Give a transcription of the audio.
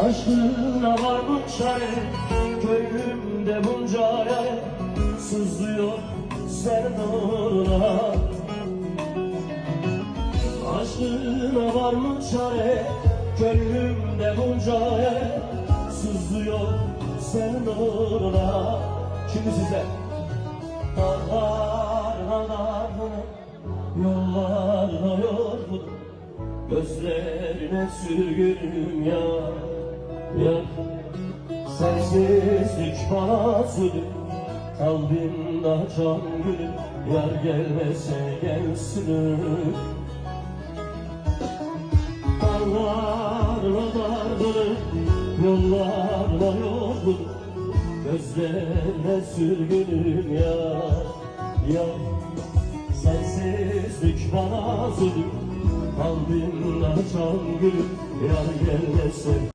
Aşkına var mı çare, gönlümde bunca yare, sızlıyor sevdalar. Aşkına var mı çare, gönlümde bunca yare, sızlıyor sevdalar. Şimdi size dağlar yollarla yorgun, gözlerine sürgünüm ya. Sensizlik bana zulüm, kalbimde can gülüm, yar gelmese gelsin. Dağlarla dargınım, yollarla yorgun, gözlerine sürgünüm ya. Sensizlik bana zulüm, kalbimde can gülüm, yar gelmese.